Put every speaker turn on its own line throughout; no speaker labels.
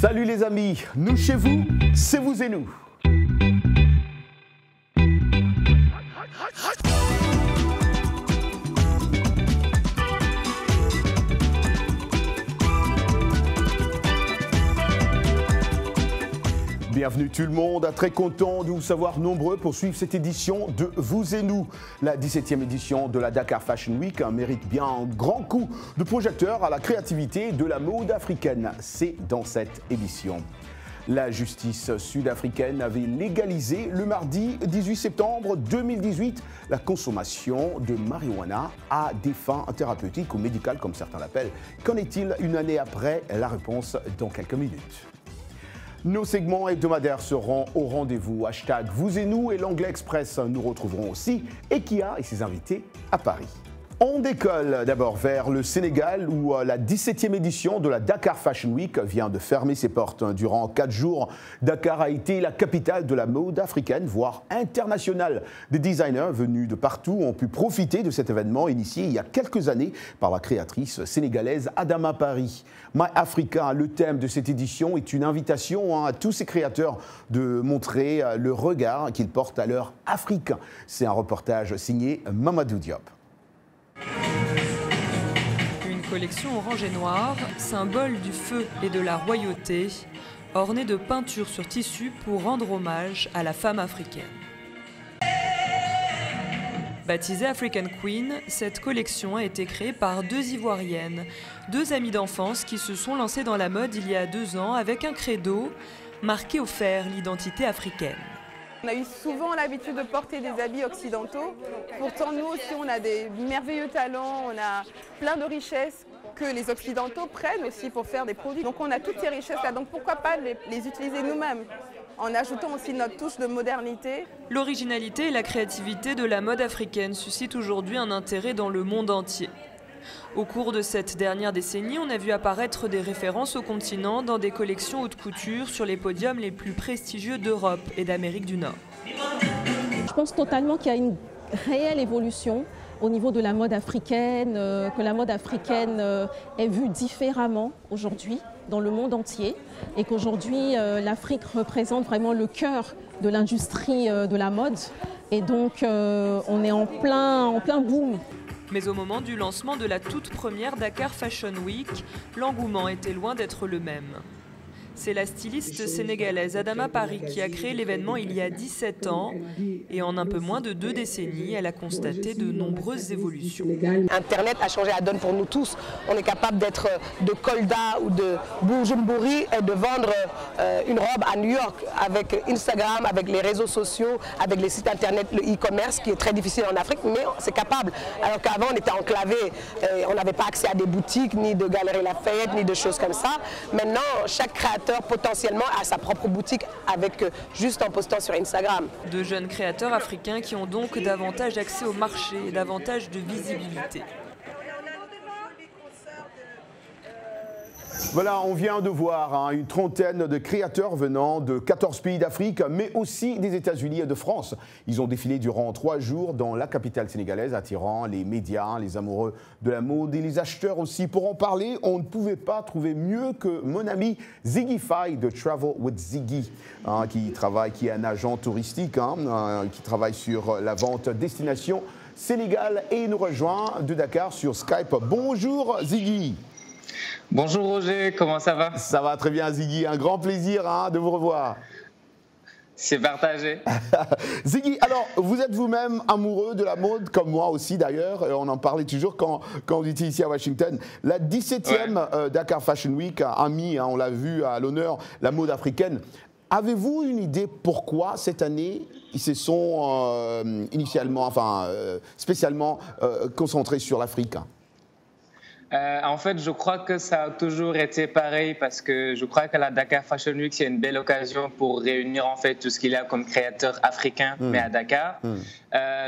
Salut les amis, nous chez vous, c'est vous et nous. Bienvenue tout le monde, très content de vous savoir nombreux pour suivre cette édition de Vous et Nous. La 17e édition de la Dakar Fashion Week mérite bien un grand coup de projecteur à la créativité de la mode africaine. C'est dans cette édition. La justice sud-africaine avait légalisé le mardi 18 septembre 2018 la consommation de marijuana à des fins thérapeutiques ou médicales comme certains l'appellent. Qu'en est-il une année après? La réponse dans quelques minutes. Nos segments hebdomadaires seront au rendez-vous. Hashtag Vous et Nous et l'Anglais Express. Nous retrouverons aussi Ekia et ses invités à Paris. On décolle d'abord vers le Sénégal où la 17e édition de la Dakar Fashion Week vient de fermer ses portes. Durant 4 jours, Dakar a été la capitale de la mode africaine, voire internationale. Des designers venus de partout ont pu profiter de cet événement initié il y a quelques années par la créatrice sénégalaise Adama Paris. My Africa, le thème de cette édition est une invitation à tous ces créateurs de montrer le regard qu'ils portent à leur Afrique. C'est un reportage signé Mamadou Diop.
Une collection orange et noire, symbole du feu et de la royauté, ornée de peintures sur tissu pour rendre hommage à la femme africaine. Baptisée African Queen, cette collection a été créée par 2 Ivoiriennes, 2 amies d'enfance qui se sont lancées dans la mode il y a 2 ans avec un credo, marqué au fer l'identité africaine.
On a eu souvent l'habitude de porter des habits occidentaux. Pourtant, nous aussi, on a des merveilleux talents, on a plein de richesses que les Occidentaux prennent aussi pour faire des produits. Donc on a toutes ces richesses-là, donc pourquoi pas les utiliser nous-mêmes en ajoutant aussi notre touche de modernité.
L'originalité et la créativité de la mode africaine suscitent aujourd'hui un intérêt dans le monde entier. Au cours de cette dernière décennie, on a vu apparaître des références au continent dans des collections haute couture sur les podiums les plus prestigieux d'Europe et d'Amérique du Nord.
Je pense totalement qu'il y a une réelle évolution au niveau de la mode africaine, que la mode africaine est vue différemment aujourd'hui dans le monde entier et qu'aujourd'hui l'Afrique représente vraiment le cœur de l'industrie de la mode et donc on est en plein boom.
Mais au moment du lancement de la toute première Dakar Fashion Week, l'engouement était loin d'être le même. C'est la styliste sénégalaise Adama Paris qui a créé l'événement il y a 17 ans et en un peu moins de 2 décennies, elle a constaté de nombreuses évolutions.
Internet a changé la donne pour nous tous. On est capable d'être de Kolda ou de Bujumbura et de vendre une robe à New York avec Instagram, avec les réseaux sociaux, avec les sites internet, le e-commerce qui est très difficile en Afrique, mais c'est capable. Alors qu'avant on était enclavé, on n'avait pas accès à des boutiques, ni de Galeries Lafayette, ni de choses comme ça. Maintenant, chaque créateur potentiellement à sa propre boutique avec juste en postant sur Instagram.
De jeunes créateurs africains qui ont donc davantage accès au marché et davantage de visibilité.
Voilà, on vient de voir une trentaine de créateurs venant de 14 pays d'Afrique, mais aussi des États-Unis et de France. Ils ont défilé durant 3 jours dans la capitale sénégalaise, attirant les médias, les amoureux de la mode et les acheteurs aussi. Pour en parler, on ne pouvait pas trouver mieux que mon ami Ziggy Faye de Travel with Ziggy, qui est un agent touristique, qui travaille sur la vente destination Sénégal et nous rejoint de Dakar sur Skype. Bonjour Ziggy.
Bonjour Roger, comment ça va?
Ça va très bien Ziggy, un grand plaisir de vous revoir.
C'est partagé.
Ziggy, alors vous êtes vous-même amoureux de la mode, comme moi aussi d'ailleurs, on en parlait toujours quand on était ici à Washington. La 17e Dakar Fashion Week a mis, on l'a vu, à l'honneur la mode africaine. Avez-vous une idée pourquoi cette année ils se sont spécialement concentrés sur l'Afrique?
En fait, je crois que ça a toujours été pareil parce que je crois que la Dakar Fashion Week, c'est une belle occasion pour réunir en fait tout ce qu'il y a comme créateurs africains, mais à Dakar.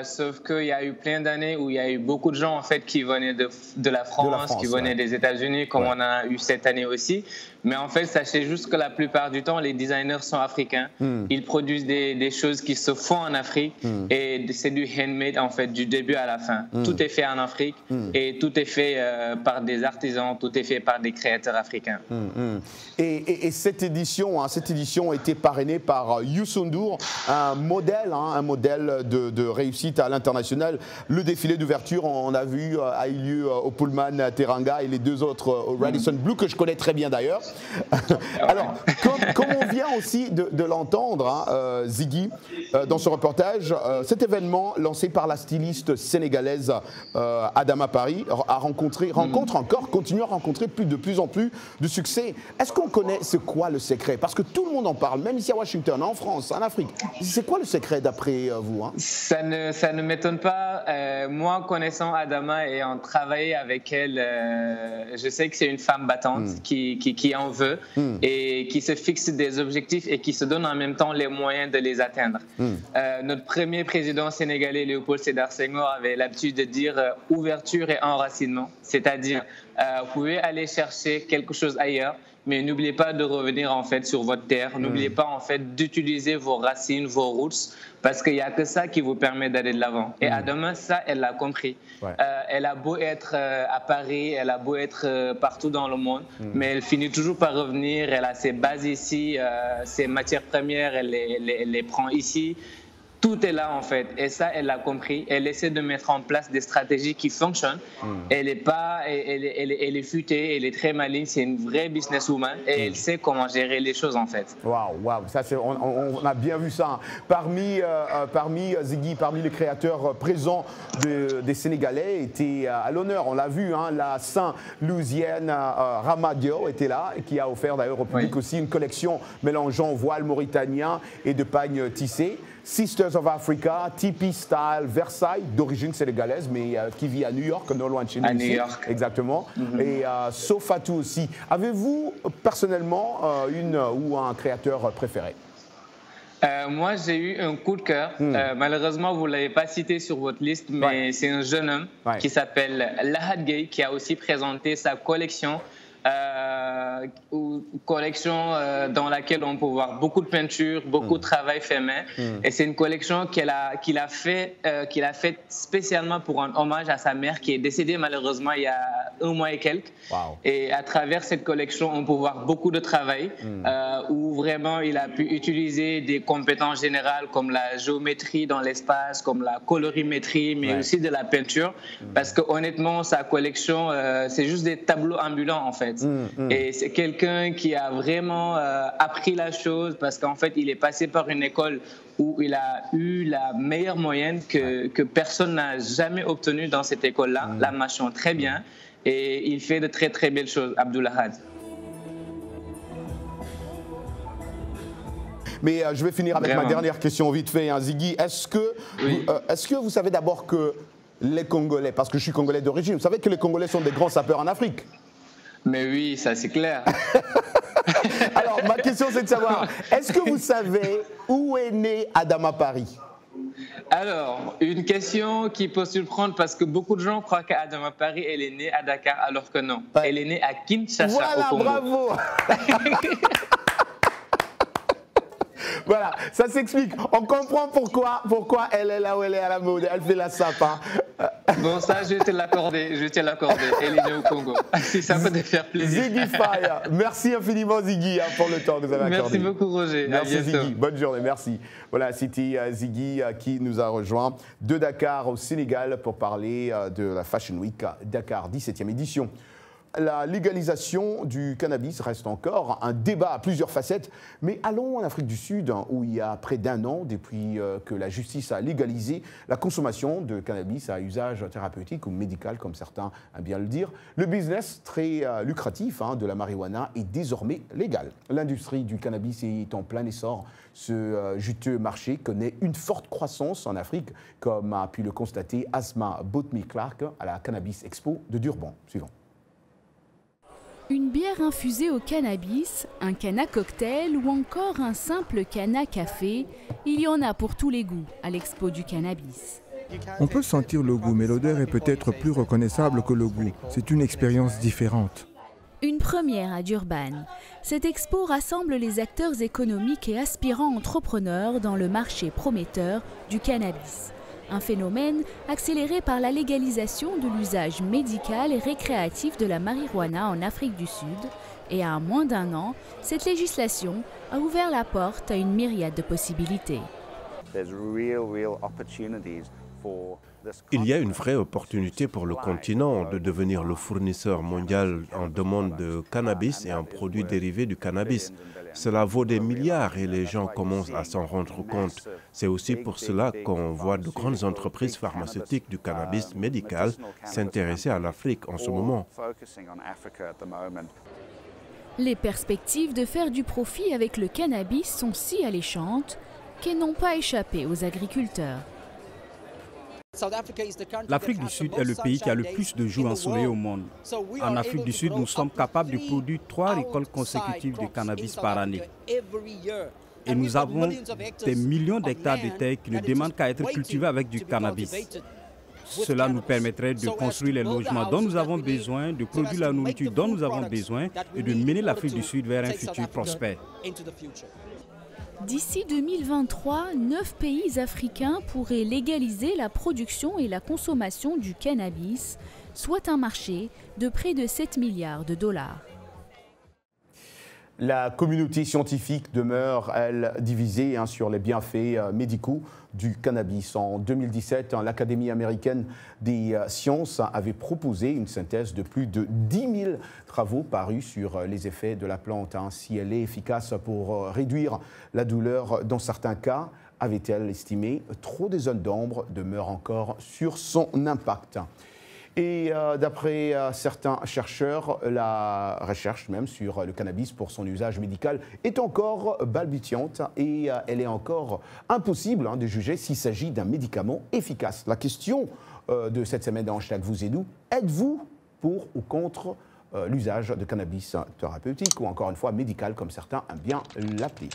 Sauf qu'il y a eu plein d'années où il y a eu beaucoup de gens en fait qui venaient de la France, qui venaient des États-Unis, comme on a eu cette année aussi. Mais en fait, sachez juste que la plupart du temps, les designers sont africains. Ils produisent des choses qui se font en Afrique et c'est du handmade en fait, du début à la fin. Tout est fait en Afrique et tout est fait par par des artisans, tout est fait par des créateurs africains.
Et cette édition a été parrainée par Youssou N'Dour, un modèle de réussite à l'international. Le défilé d'ouverture, on a vu, a eu lieu au Pullman Teranga et les deux autres au Radisson Blu, que je connais très bien d'ailleurs. Alors, comme on vient aussi de l'entendre, Ziggy, dans ce reportage, cet événement lancé par la styliste sénégalaise Adama Paris continue à rencontrer de plus en plus de succès. Est-ce qu'on connaît c'est quoi le secret? Parce que tout le monde en parle, même ici à Washington, en France, en Afrique. C'est quoi le secret d'après vous?
Ça ne m'étonne pas. Moi, connaissant Adama et en travaillant avec elle, je sais que c'est une femme battante qui en veut et qui se fixe des objectifs et qui se donne en même temps les moyens de les atteindre. Notre premier président sénégalais, Léopold Sédar Senghor, avait l'habitude de dire ouverture et enracinement, c'est-à-dire vous pouvez aller chercher quelque chose ailleurs, mais n'oubliez pas de revenir en fait sur votre terre. N'oubliez pas en fait d'utiliser vos racines, vos roots, parce qu'il n'y a que ça qui vous permet d'aller de l'avant. Et Adama, ça, elle l'a compris. Ouais. Elle a beau être à Paris, elle a beau être partout dans le monde, mais elle finit toujours par revenir. Elle a ses bases ici, ses matières premières, elle les prend ici. Tout est là en fait, et ça elle l'a compris. Elle essaie de mettre en place des stratégies qui fonctionnent. Elle est futée, elle est très maligne, c'est une vraie businesswoman et elle sait comment gérer les choses en fait.
Waouh, ça on a bien vu ça. Parmi Ziggy, parmi les créateurs présents des Sénégalais étaient à l'honneur. On l'a vu, la Saint-Louisienne Ramadio était là, qui a offert d'ailleurs au public aussi une collection mélangeant voile mauritanien et de pagne tissée. Sisters of Africa, Tipi Style, Versailles, d'origine sénégalaise, mais qui vit à New York, non loin de chez nous.
À New York.
Exactement. Et Sofatou aussi. Avez-vous personnellement une ou un créateur préféré?
Moi, j'ai eu un coup de cœur. Malheureusement, vous ne l'avez pas cité sur votre liste, mais c'est un jeune homme qui s'appelle Lahad Gueye, qui a aussi présenté sa collection. Dans laquelle on peut voir beaucoup de peinture, beaucoup de travail fait main. Et c'est une collection qu'il a fait spécialement pour un hommage à sa mère qui est décédée malheureusement il y a 1 mois et quelques. Et à travers cette collection, on peut voir beaucoup de travail où vraiment il a pu utiliser des compétences générales comme la géométrie dans l'espace, comme la colorimétrie, mais aussi de la peinture. Parce que honnêtement, sa collection, c'est juste des tableaux ambulants en fait. Et c'est quelqu'un qui a vraiment appris la chose parce qu'en fait, il est passé par une école où il a eu la meilleure moyenne que personne n'a jamais obtenue dans cette école-là. La mention très bien. Et il fait de très très belles choses, Abdoulahad.
Mais je vais finir avec ma dernière question vite fait, Ziggy. Est-ce que vous savez d'abord que les Congolais, parce que je suis Congolais d'origine, vous savez que les Congolais sont des grands sapeurs en Afrique?
Mais oui, ça c'est clair.
Alors, ma question c'est de savoir, est-ce que vous savez où est né Adama Paris?
Alors, une question qui peut surprendre parce que beaucoup de gens croient qu'Adama Paris, elle est née à Dakar, alors que non. Elle est née à Kinshasa, au Congo.
Voilà, bravo. Voilà, ça s'explique. On comprend pourquoi elle est là où elle est à la mode. Elle fait la sape.
Bon, ça, je vais te l'accorder. Elle est née au Congo. Si ça peut te faire plaisir.
Ziggy Faye, merci infiniment Ziggy pour le temps que vous avez accordé.
Merci beaucoup Roger.
Merci Ziggy, bonne journée, merci. Voilà, c'était Ziggy qui nous a rejoint de Dakar au Sénégal pour parler de la Fashion Week Dakar 17e édition. La légalisation du cannabis reste encore un débat à plusieurs facettes, mais allons en Afrique du Sud, où il y a près d'1 an, depuis que la justice a légalisé la consommation de cannabis à usage thérapeutique ou médical, comme certains aiment bien le dire. Le business très lucratif de la marijuana est désormais légal. L'industrie du cannabis est en plein essor. Ce juteux marché connaît une forte croissance en Afrique, comme a pu le constater Asma Boutmi-Clark à la Cannabis Expo de Durban. Suivant.
Une bière infusée au cannabis, un canna cocktail ou encore un simple canna café, il y en a pour tous les goûts à l'expo du cannabis.
On peut sentir le goût, mais l'odeur est peut-être plus reconnaissable que le goût. C'est une expérience différente.
Une première à Durban. Cette expo rassemble les acteurs économiques et aspirants entrepreneurs dans le marché prometteur du cannabis. Un phénomène accéléré par la légalisation de l'usage médical et récréatif de la marijuana en Afrique du Sud. Et à moins d'1 an, cette législation a ouvert la porte à une myriade de possibilités.
Il y a une vraie opportunité pour le continent de devenir le fournisseur mondial en demande de cannabis et en produits dérivés du cannabis. Cela vaut des milliards et les gens commencent à s'en rendre compte. C'est aussi pour cela qu'on voit de grandes entreprises pharmaceutiques du cannabis médical s'intéresser à l'Afrique en ce moment.
Les perspectives de faire du profit avec le cannabis sont si alléchantes qu'elles n'ont pas échappé aux agriculteurs.
L'Afrique du Sud est le pays qui a le plus de jours ensoleillés au monde. En Afrique du Sud, nous sommes capables de produire 3 récoltes consécutives de cannabis par année. Et nous avons des millions d'hectares de terres qui ne demandent qu'à être cultivés avec du cannabis. Cela nous permettrait de construire les logements dont nous avons besoin, de produire la nourriture dont nous avons besoin et de mener l'Afrique du Sud vers un futur prospère.
D'ici 2023, 9 pays africains pourraient légaliser la production et la consommation du cannabis, soit un marché de près de 7 milliards de dollars.
La communauté scientifique demeure, elle, divisée sur les bienfaits médicaux du cannabis. En 2017, l'Académie américaine des sciences avait proposé une synthèse de plus de 10 000 travaux parus sur les effets de la plante. Si elle est efficace pour réduire la douleur dans certains cas, avait-elle estimé, trop des zones d'ombre demeurent encore sur son impact. Et d'après certains chercheurs, la recherche même sur le cannabis pour son usage médical est encore balbutiante et elle est encore impossible de juger s'il s'agit d'un médicament efficace. La question de cette semaine dans Hashtag Vous et Nous, êtes-vous pour ou contre l'usage de cannabis thérapeutique ou encore une fois médical comme certains aiment bien l'appeler?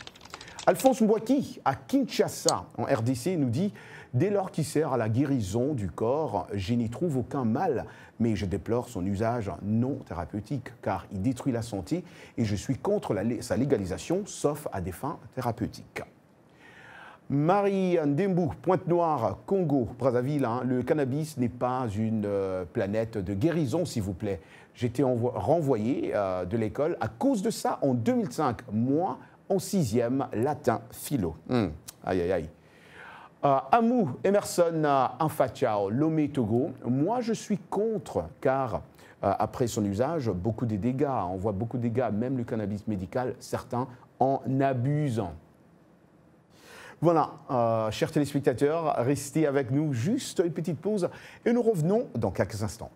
Alphonse Mbouaki à Kinshasa en RDC nous dit: dès lors qu'il sert à la guérison du corps, je n'y trouve aucun mal, mais je déplore son usage non thérapeutique car il détruit la santé et je suis contre sa légalisation, sauf à des fins thérapeutiques. Marie Ndembu, Pointe-Noire, Congo, Brazzaville, le cannabis n'est pas une planète de guérison, s'il vous plaît. J'étais renvoyé de l'école à cause de ça en 2005, moi en 6e latin philo. Aïe, aïe, aïe. Amou Emerson Infachao, Lomé Togo, moi je suis contre car après son usage, beaucoup de dégâts, on voit beaucoup de dégâts, même le cannabis médical, certains en abusent. Voilà, chers téléspectateurs, restez avec nous, juste une petite pause et nous revenons dans quelques instants.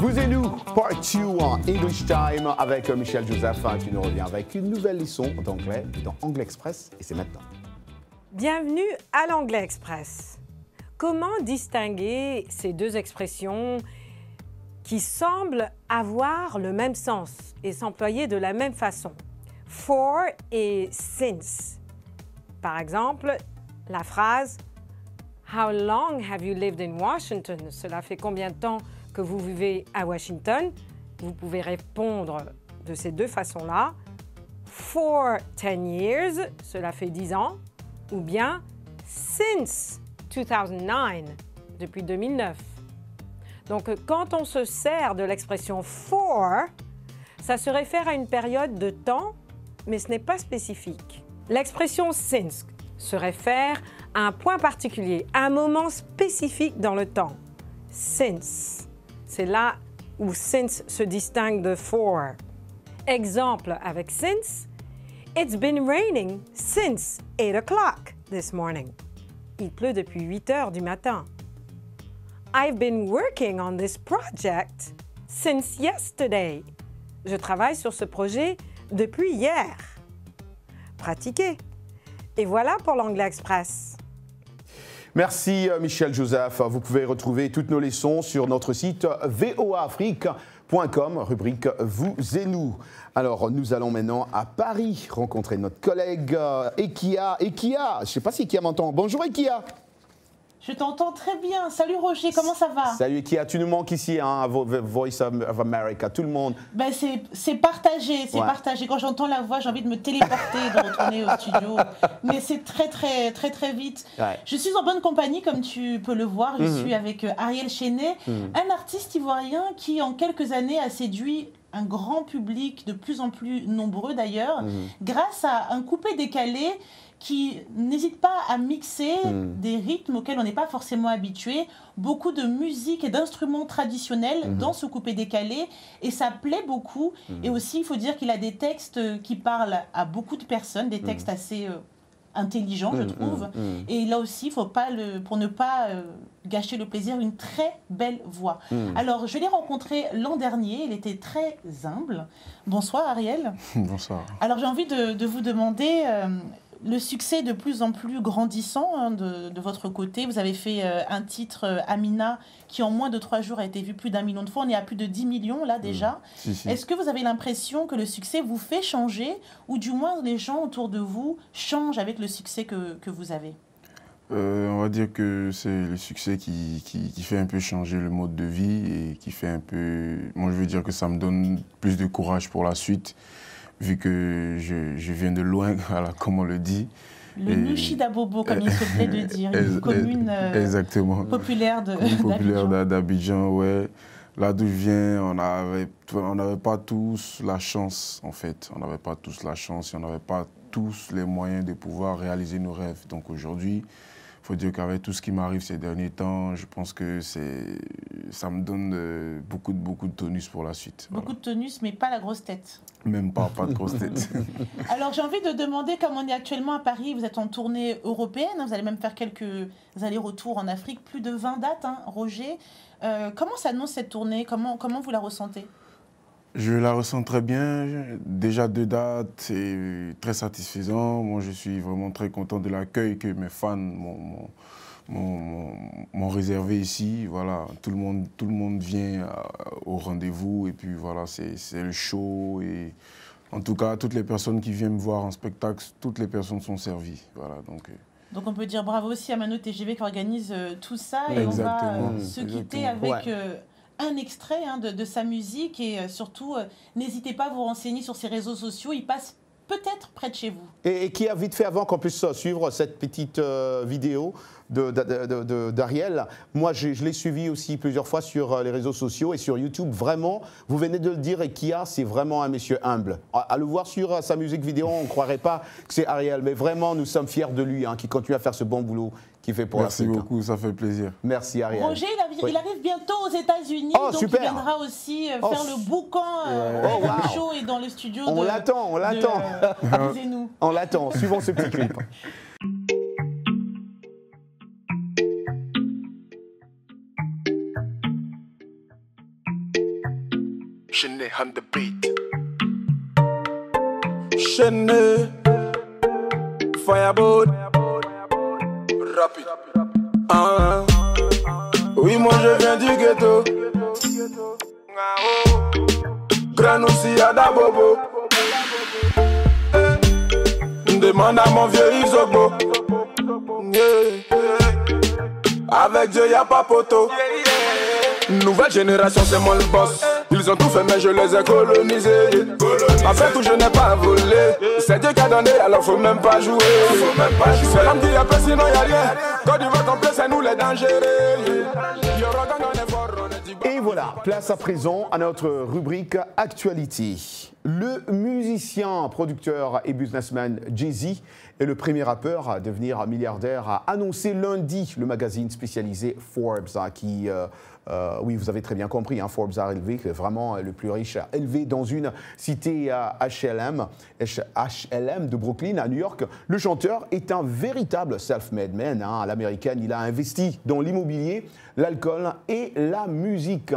Vous et nous, part 2 en English Time avec Michel Joseph qui nous revient avec une nouvelle leçon d'anglais dans Anglais Express et c'est maintenant.
Bienvenue à l'Anglais Express. Comment distinguer ces deux expressions qui semblent avoir le même sens et s'employer de la même façon? For et since. Par exemple, la phrase « How long have you lived in Washington ?» Cela fait combien de temps que vous vivez à Washington? Vous pouvez répondre de ces deux façons-là. For 10 years, cela fait 10 ans. Ou bien since 2009, depuis 2009. Donc, quand on se sert de l'expression for, ça se réfère à une période de temps, mais ce n'est pas spécifique. L'expression since se réfère à un point particulier, à un moment spécifique dans le temps. Since. C'est là où since se distingue de for. Exemple avec since. It's been raining since 8 o'clock this morning. Il pleut depuis 8 heures du matin. I've been working on this project since yesterday. Je travaille sur ce projet depuis hier. Pratiquez. Et voilà pour l'Anglais Express.
Merci Michel Joseph. Vous pouvez retrouver toutes nos leçons sur notre site voaafrique.com, rubrique Vous et nous. Alors, nous allons maintenant à Paris rencontrer notre collègue Ekia. Ekia, je ne sais pas si Ekia m'entend. Bonjour Ekia.
Je t'entends très bien. Salut Roger, comment ça va?
Salut Ekia, tu nous manques ici, hein, Voice of America, tout le monde.
Ben c'est partagé, c'est partagé. Quand j'entends la voix, j'ai envie de me téléporter, de retourner au studio. Mais c'est très vite. Ouais. Je suis en bonne compagnie, comme tu peux le voir. Je suis avec Ariel Chenet, un artiste ivoirien qui, en quelques années, a séduit un grand public, de plus en plus nombreux d'ailleurs, grâce à un coupé-décalé qui n'hésite pas à mixer des rythmes auxquels on n'est pas forcément habitué, beaucoup de musique et d'instruments traditionnels dans ce coupé-décalé, et ça plaît beaucoup. Et aussi, il faut dire qu'il a des textes qui parlent à beaucoup de personnes, des textes assez intelligents, je trouve. Et là aussi, faut pas pour ne pas gâcher le plaisir, une très belle voix. Alors, je l'ai rencontré l'an dernier, il était très humble. Bonsoir Ariel.
Bonsoir.
Alors, j'ai envie de vous demander... le succès de plus en plus grandissant de votre côté. Vous avez fait un titre, Amina, qui en moins de 3 jours a été vu plus d'1 million de fois. On est à plus de 10 millions là déjà. Si. Est-ce que vous avez l'impression que le succès vous fait changer, ou du moins les gens autour de vous changent avec le succès que vous avez?
On va dire que c'est le succès qui fait un peu changer le mode de vie et qui fait un peu... Moi, je veux dire que ça me donne plus de courage pour la suite, vu que je viens de loin, voilà, comme on le dit.
Le Nushi-Dabobo, comme il se plaît de dire, une commune populaire
d'Abidjan, ouais. Là d'où je viens, on n'avait pas tous la chance, en fait. On n'avait pas tous la chance et on n'avait pas tous les moyens de pouvoir réaliser nos rêves. Donc aujourd'hui, il faut dire qu'avec tout ce qui m'arrive ces derniers temps, je pense que ça me donne beaucoup de tonus pour la suite.
Beaucoup de tonus, mais pas la grosse tête.
Même pas de grosse tête.
Alors j'ai envie de demander, comme on est actuellement à Paris, vous êtes en tournée européenne, vous allez même faire quelques allers-retours en Afrique, plus de 20 dates, hein, Roger. Comment s'annonce cette tournée? Comment vous la ressentez?
Je la ressens très bien. Déjà 2 dates, c'est très satisfaisant. Moi, je suis vraiment très content de l'accueil que mes fans m'ont réservé ici. Voilà, tout le monde vient au rendez-vous et puis voilà, c'est le show. Et en tout cas, toutes les personnes qui viennent me voir en spectacle, toutes les personnes sont servies. Voilà,
donc on peut dire bravo aussi à Mano TGV qui organise tout ça. Et exactement, on va se quitter avec... un extrait de sa musique, et surtout, n'hésitez pas à vous renseigner sur ses réseaux sociaux, il passe peut-être près de chez vous.
Et qui a vite fait, avant qu'on puisse suivre cette petite vidéo d'Ariel, moi je l'ai suivi aussi plusieurs fois sur les réseaux sociaux et sur YouTube. Vraiment, vous venez de le dire, et Kia, c'est vraiment un monsieur humble. À le voir sur sa musique vidéo, on ne croirait pas que c'est Ariel, mais vraiment nous sommes fiers de lui, qui continue à faire ce bon boulot qu'il fait pour l'Afrique.
Merci beaucoup, ça fait plaisir.
Merci Ariel.
Roger, il arrive bientôt aux États-Unis, donc super. Il viendra aussi faire le boucan le show et dans le studio.
On l'attend. On l'attend, suivons ce petit clip.
Chené on the beat. Chené, Fireboard, rapide. Ah, oui, moi je viens du ghetto. Granoussi à Dabobo. Demande à mon vieux Yves Zogbo. Avec Dieu y'a pas poteau. Nouvelle génération c'est moi le boss. Ils ont tout fait mais je les ai colonisés. En fait tout je n'ai pas volé. C'est Dieu qui a donné alors faut même pas jouer. C'est l'homme qui a peur sinon y'a rien. Quand il va complet c'est nous les dangereux.
Et voilà, place à présent à notre rubrique Actualité. Le musicien, producteur et businessman Jay-Z est le premier rappeur à devenir milliardaire, a annoncé lundi le magazine spécialisé Forbes qui... oui, vous avez très bien compris, hein, Forbes a élevé, vraiment le plus riche, élevé dans une cité HLM de Brooklyn, à New York. Le chanteur est un véritable self-made man. Hein, à l'américaine, il a investi dans l'immobilier, l'alcool et la musique.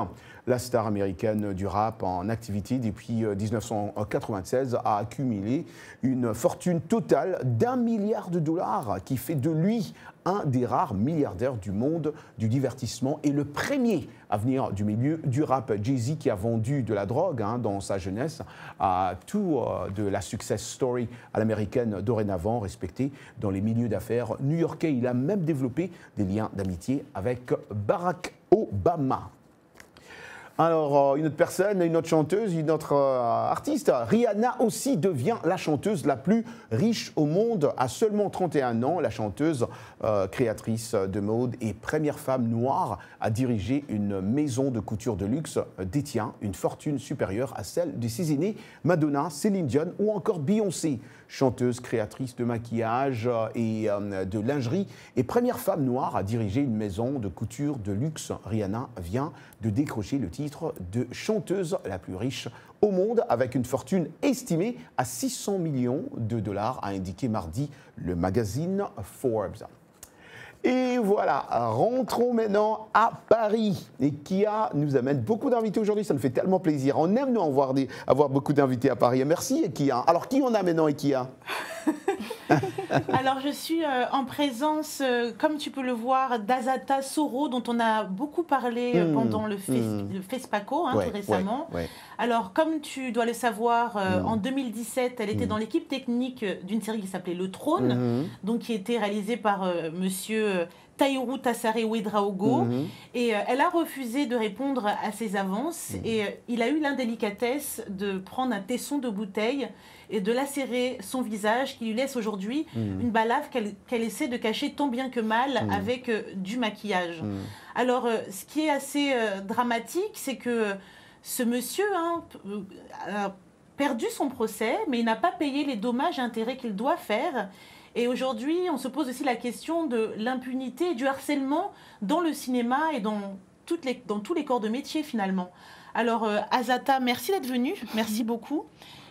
La star américaine du rap en activité depuis 1996 a accumulé une fortune totale d'1 milliard de dollars qui fait de lui un des rares milliardaires du monde du divertissement et le premier à venir du milieu du rap. Jay-Z qui a vendu de la drogue dans sa jeunesse a tout de la success story à l'américaine dorénavant respectée dans les milieux d'affaires new-yorkais. Il a même développé des liens d'amitié avec Barack Obama. Alors, une autre personne, une autre chanteuse, une autre artiste, Rihanna aussi devient la chanteuse la plus riche au monde. À seulement 31 ans, la chanteuse, créatrice de mode et première femme noire à diriger une maison de couture de luxe détient une fortune supérieure à celle de ses aînés Madonna, Céline Dion ou encore Beyoncé. Chanteuse, créatrice de maquillage et de lingerie et première femme noire à diriger une maison de couture de luxe, Rihanna vient de décrocher le titre de chanteuse la plus riche au monde avec une fortune estimée à 600 millions de dollars, a indiqué mardi le magazine Forbes. Et voilà, rentrons maintenant à Paris. Et Kia nous amène beaucoup d'invités aujourd'hui, ça nous fait tellement plaisir. On aime nous avoir beaucoup d'invités à Paris. Merci Kia. Alors qui on a maintenant Kia?
Alors je suis en présence, comme tu peux le voir, d'Azata Soro, dont on a beaucoup parlé pendant le FESPACO tout récemment. Ouais. Alors comme tu dois le savoir, en 2017, elle était dans l'équipe technique d'une série qui s'appelait Le Trône, donc qui était réalisée par monsieur Taïrou Tassaré Ouedraogo. Et elle a refusé de répondre à ses avances et il a eu l'indélicatesse de prendre un tesson de bouteille et de lacérer son visage qui lui laisse aujourd'hui une balafre qu'elle essaie de cacher tant bien que mal avec du maquillage. Alors, ce qui est assez dramatique, c'est que ce monsieur a perdu son procès, mais il n'a pas payé les dommages et intérêts qu'il doit faire. Et aujourd'hui, on se pose aussi la question de l'impunité et du harcèlement dans le cinéma et dans tous les corps de métier, finalement. Alors, Azata, merci d'être venue. Merci beaucoup.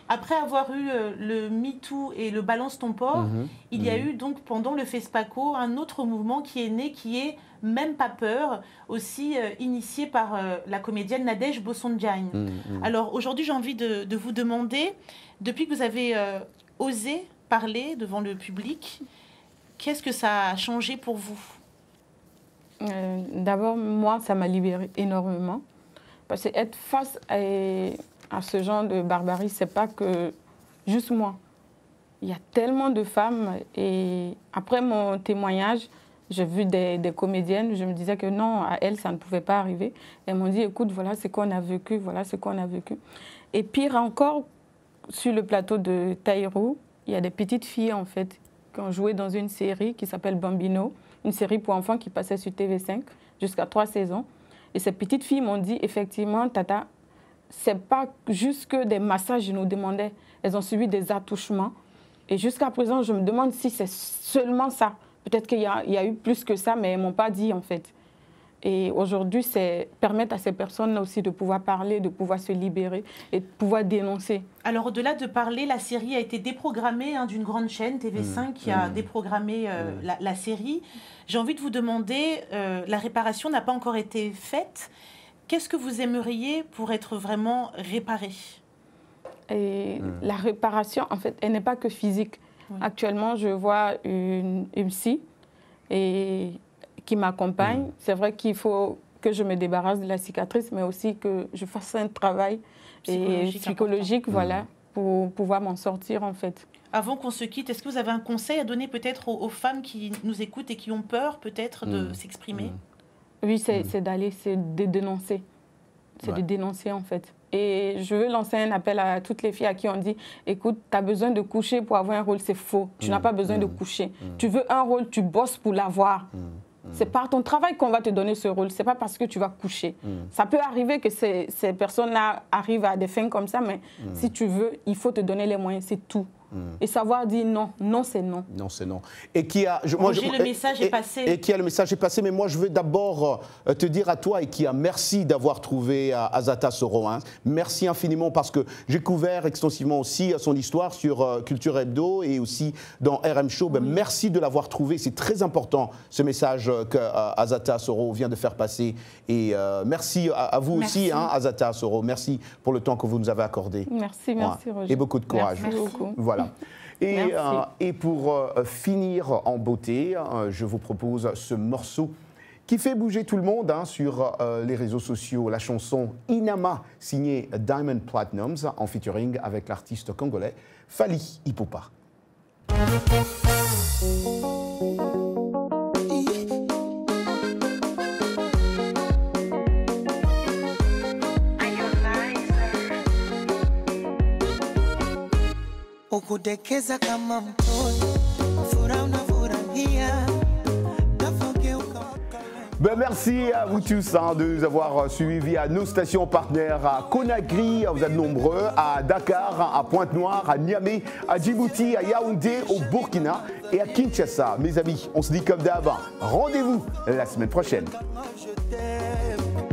Après avoir eu le MeToo et le Balance ton port, il y a eu donc pendant le FESPACO un autre mouvement qui est né, qui est Même pas peur, aussi initié par la comédienne Nadège Bossondjian. Alors aujourd'hui, j'ai envie de vous demander, depuis que vous avez osé parler devant le public, qu'est-ce que ça a changé pour vous?
D'abord, moi, ça m'a libérée énormément. Parce que être face à ce genre de barbarie, c'est pas que juste moi. Il y a tellement de femmes. Et après mon témoignage, j'ai vu des comédiennes, je me disais que non, à elles, ça ne pouvait pas arriver. Elles m'ont dit, écoute, voilà ce qu'on a vécu, voilà ce qu'on a vécu. Et pire encore, sur le plateau de Taïrou, il y a des petites filles, en fait, qui ont joué dans une série qui s'appelle Bambino, une série pour enfants qui passait sur TV5 jusqu'à 3 saisons. Et ces petites filles m'ont dit, effectivement, Tata, c'est pas juste que des massages, ils nous demandaient. Elles ont subi des attouchements. Et jusqu'à présent, je me demande si c'est seulement ça. Peut-être qu'il y a eu plus que ça, mais elles ne m'ont pas dit, en fait. Et aujourd'hui, c'est permettre à ces personnes aussi de pouvoir parler, de pouvoir se libérer et de pouvoir dénoncer.
Alors, au-delà de parler, la série a été déprogrammée d'une grande chaîne, TV5, qui a déprogrammé la série. J'ai envie de vous demander, la réparation n'a pas encore été faite. Qu'est-ce que vous aimeriez pour être vraiment réparé?
Et la réparation, en fait, elle n'est pas que physique. Oui. Actuellement, je vois une psy qui m'accompagne. C'est vrai qu'il faut que je me débarrasse de la cicatrice, mais aussi que je fasse un travail psychologique voilà, pour pouvoir m'en sortir, en fait.
Avant qu'on se quitte, est-ce que vous avez un conseil à donner peut-être aux femmes qui nous écoutent et qui ont peur peut-être de s'exprimer?
Oui, c'est d'aller, c'est de dénoncer. C'est de dénoncer, en fait. Et je veux lancer un appel à toutes les filles à qui on dit, écoute, tu as besoin de coucher pour avoir un rôle, c'est faux. Tu n'as pas besoin de coucher. Tu veux un rôle, tu bosses pour l'avoir. C'est par ton travail qu'on va te donner ce rôle. C'est pas parce que tu vas coucher. Ça peut arriver que ces personnes-là arrivent à des fins comme ça, mais si tu veux, il faut te donner les moyens, c'est tout. Et savoir dire non, non c'est non.
Non c'est non. Et qui a,
le message est passé.
Et qui a le message est passé, mais moi je veux d'abord te dire à toi et qui a merci d'avoir trouvé Azata Soro. Hein. Merci infiniment parce que j'ai couvert extensivement aussi son histoire sur Culture Hebdo et aussi dans RM Show. Ben, merci de l'avoir trouvé, c'est très important ce message que Azata Soro vient de faire passer. Et merci à vous aussi, hein, Azata Soro. Merci pour le temps que vous nous avez accordé.
Merci, merci Roger.
Et beaucoup de courage.
Merci beaucoup.
Voilà. Et pour finir en beauté, je vous propose ce morceau qui fait bouger tout le monde hein, sur les réseaux sociaux. La chanson Inama, signée Diamond Platnumz, en featuring avec l'artiste congolais Fally Ipupa.
Ukudekeza kama mtoto, furaha unafurahia.
Ben merci à vous tous hein, de nous avoir suivis à nos stations partenaires à Conakry, vous êtes nombreux, à Dakar, à Pointe-Noire, à Niamey, à Djibouti, à Yaoundé, au Burkina et à Kinshasa. Mes amis, on se dit comme d'hab, rendez-vous la semaine prochaine.
Je t'aime.